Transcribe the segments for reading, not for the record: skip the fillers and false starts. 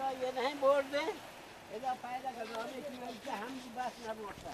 یه نه برده اذا پیدا کردم که هم بس نبرده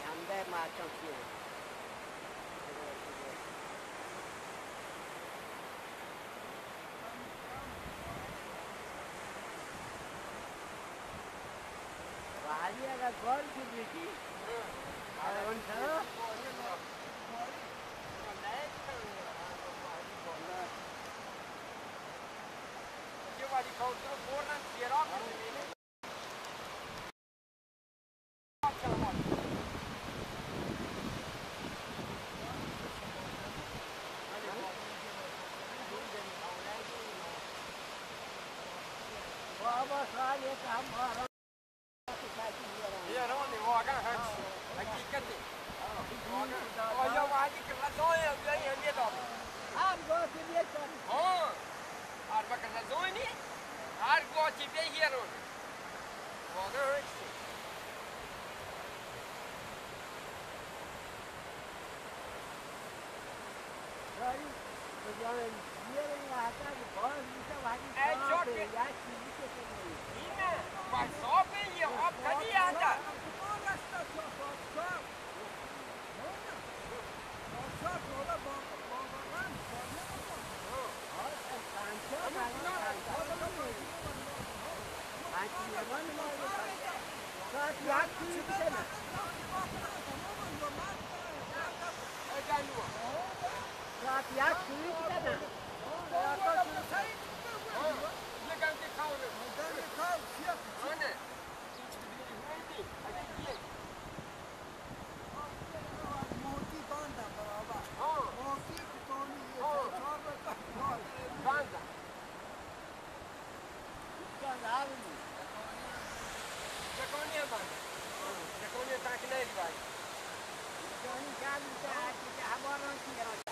همده معچم کیه و حالی اگر کار که بیدی اون تا یه ولی کانتر بردن سیراب کنه بابا سال یک هم باران یارانی واقعا حقیقتی آیا وادی که غذای بیایی همیه دار هم گاهی بیشتر ها هر وقت غذای نی هر گاهی بیایی هرون واقعا هستی رایی بجانم بیاری حتی باز میشه وقتی صافه یک چیزی که کنی اینه باید صافه یه آب کنی هده Johnny,